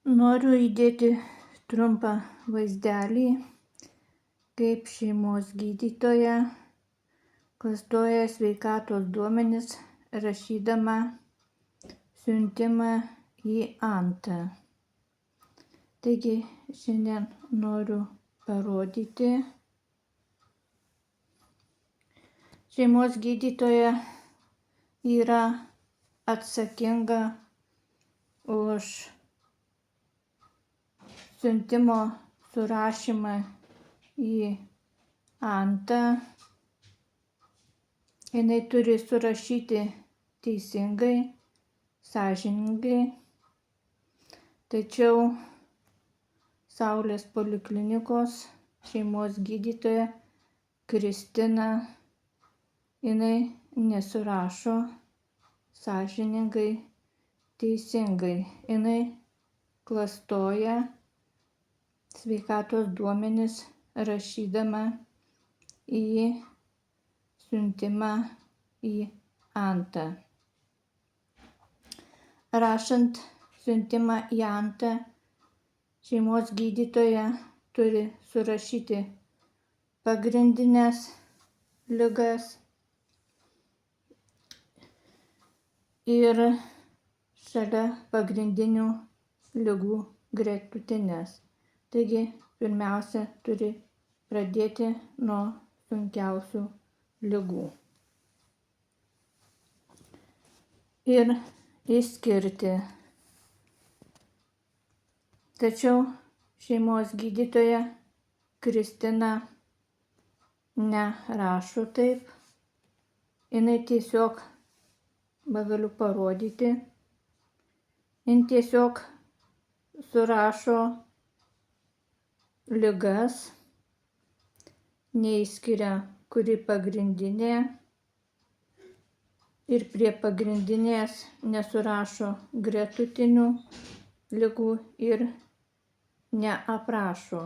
Noriu įdėti trumpą vaizdelį, kaip šeimos gydytoja klastoja sveikatos duomenis, rašydama siuntimą į Antą. Taigi šiandien noriu parodyti. Šeimos gydytoja yra atsakinga už siuntimo surašymą į Antą. Jinai turi surašyti teisingai, sąžiningai, tačiau Saulės poliklinikos šeimos gydytoja Kristina, jinai nesurašo sąžiningai, teisingai. Jinai klastoja sveikatos duomenis, rašydama į siuntimą į Antą. Rašant siuntimą į Antą, šeimos gydytoja turi surašyti pagrindinės ligas ir šalia pagrindinių ligų gretutines. Taigi, pirmiausia, turi pradėti nuo sunkiausių ligų ir išskirti. Tačiau šeimos gydytoja Kristina nerašo taip. Jinai tiesiog, galiu parodyti, jin tiesiog surašo ligas, neįskiria, kuri pagrindinė, ir prie pagrindinės nesurašo gretutinių ligų ir neaprašo.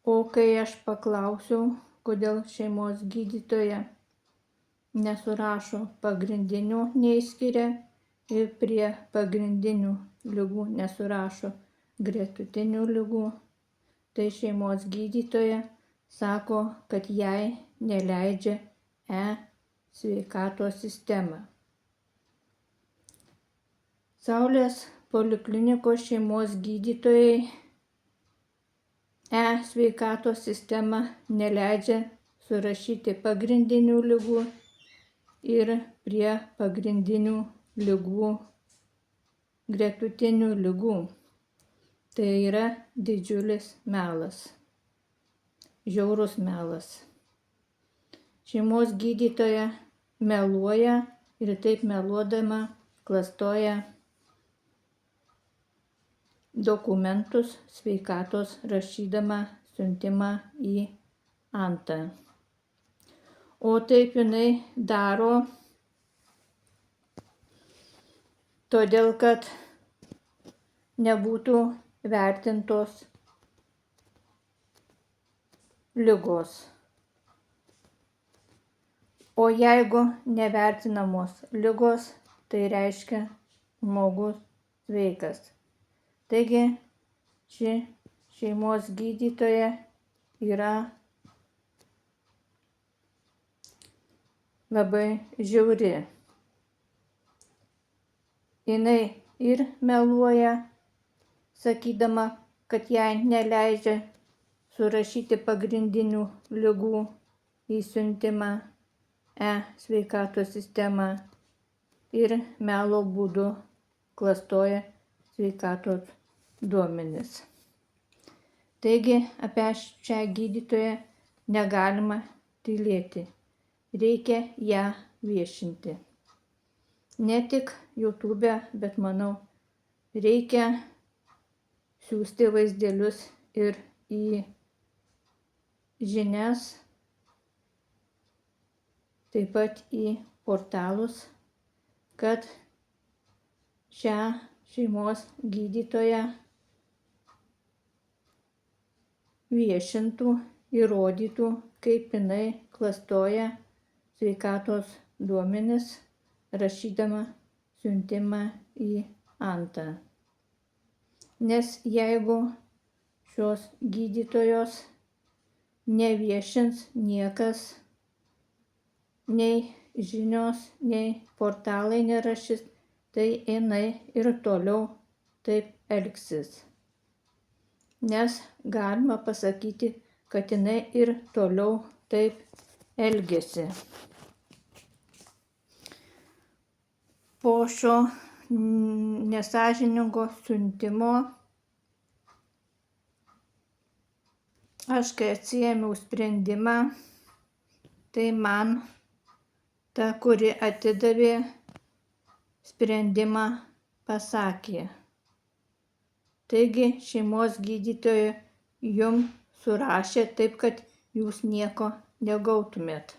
O kai aš paklausiau, kodėl šeimos gydytoja nesurašo pagrindinių, neįskiria ir prie pagrindinių ligų nesurašo gretutinių ligų, tai šeimos gydytoja sako, kad jai neleidžia sveikatos sistema. Saulės poliklinikos šeimos gydytojai sveikatos sistema neleidžia surašyti pagrindinių ligų ir prie pagrindinių ligų gretutinių ligų. Tai yra didžiulis melas, žiaurus melas. Šeimos gydytoja meluoja ir taip meluodama klastoja dokumentus sveikatos, rašydama siuntimą į Antą. O taip jinai daro todėl, kad nebūtų vertintos ligos. O jeigu nevertinamos ligos, tai reiškia žmogus sveikas. Taigi ši šeimos gydytoja yra labai žiauri. Jinai ir meluoja, sakydama, kad jai neleidžia surašyti pagrindinių ligų į siuntimą sveikatos sistemą, ir melo būdu klastoja sveikatos duomenis. Taigi apie šią gydytoją negalima tylėti. Reikia ją viešinti. Ne tik YouTube, bet manau, reikia siųsti vaizdelius ir į žinias, taip pat į portalus, kad šią šeimos gydytoją viešintų, įrodytų, kaip jinai klastoja sveikatos duomenis, rašydama siuntimą į Antą. nes jeigu šios gydytojos neviešins niekas, nei žinios, nei portalai nerašys, tai jinai ir toliau taip elgsis. Nes galima pasakyti, kad jinai ir toliau taip elgiasi. Po šio nesąžiningo siuntimo aš, kai atsiėmiau sprendimą, tai man ta, kuri atidavė sprendimą, pasakė: taigi šeimos gydytoja jum surašė taip, kad jūs nieko negautumėt.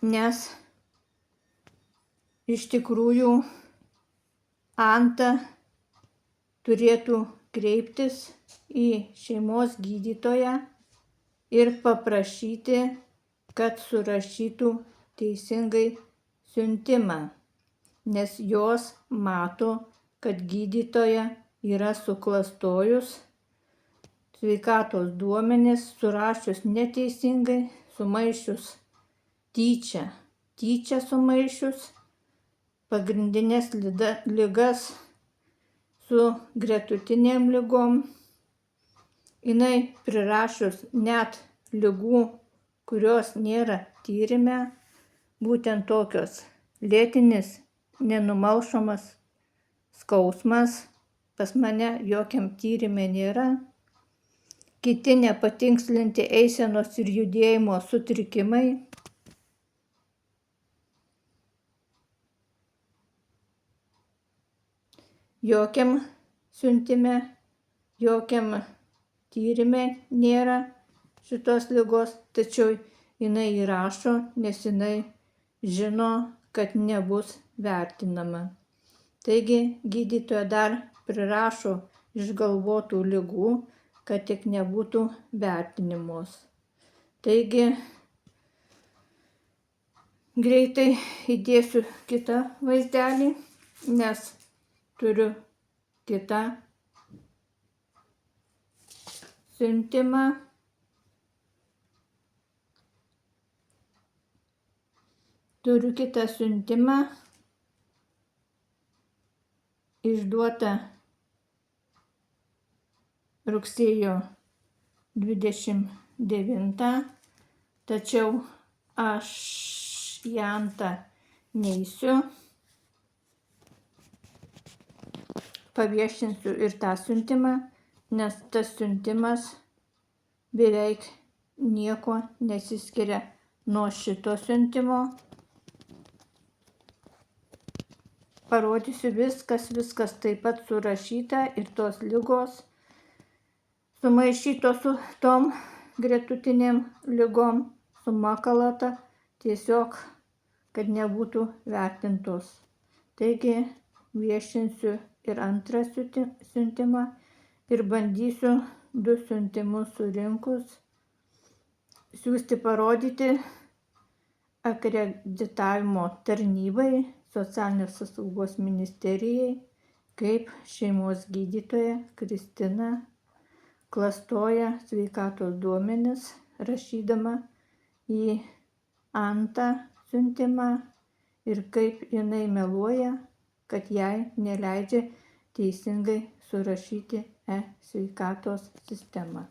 Nes iš tikrųjų Anta turėtų kreiptis į šeimos gydytoją ir paprašyti, kad surašytų teisingai siuntimą, nes jos mato, kad gydytoja yra suklastojus sveikatos duomenis, surašius neteisingai, sumaišius tyčia sumaišius pagrindinės ligas su gretutinėm ligom. Jinai prirašius net ligų, kurios nėra tyrime, būtent tokios: lėtinis nenumalšomas skausmas, pas mane jokiam tyrime nėra. Kiti nepatikslinti eisenos ir judėjimo sutrikimai. Jokiam siuntime, jokiam tyrime nėra šitos ligos, tačiau jinai įrašo, nes jinai žino, kad nebus vertinama. Taigi gydytoja dar prirašo išgalvotų ligų, kad tik nebūtų vertinimos. Taigi greitai įdėsiu kitą vaizdelį, nes turiu kitą siuntimą. Išduotą rugsėjo 29, tačiau aš į Antą neisiu. Paviešinsiu ir tą siuntimą, nes tas siuntimas beveik nieko nesiskiria nuo šito siuntimo. Parodysiu viskas taip pat surašyta ir tos ligos sumaišytos su tom gretutinėm ligom, sumakalata, tiesiog, kad nebūtų vertintos. Taigi viešinsiu ir antrą siuntimą ir bandysiu 2 siuntimus surinkus siųsti, parodyti akreditavimo tarnybai, socialinės apsaugos ministerijai, kaip šeimos gydytoja Kristina klastoja sveikatos duomenis, rašydama į Antą siuntimą, ir kaip jinai meluoja, kad jai neleidžia teisingai surašyti e-sveikatos sistemą.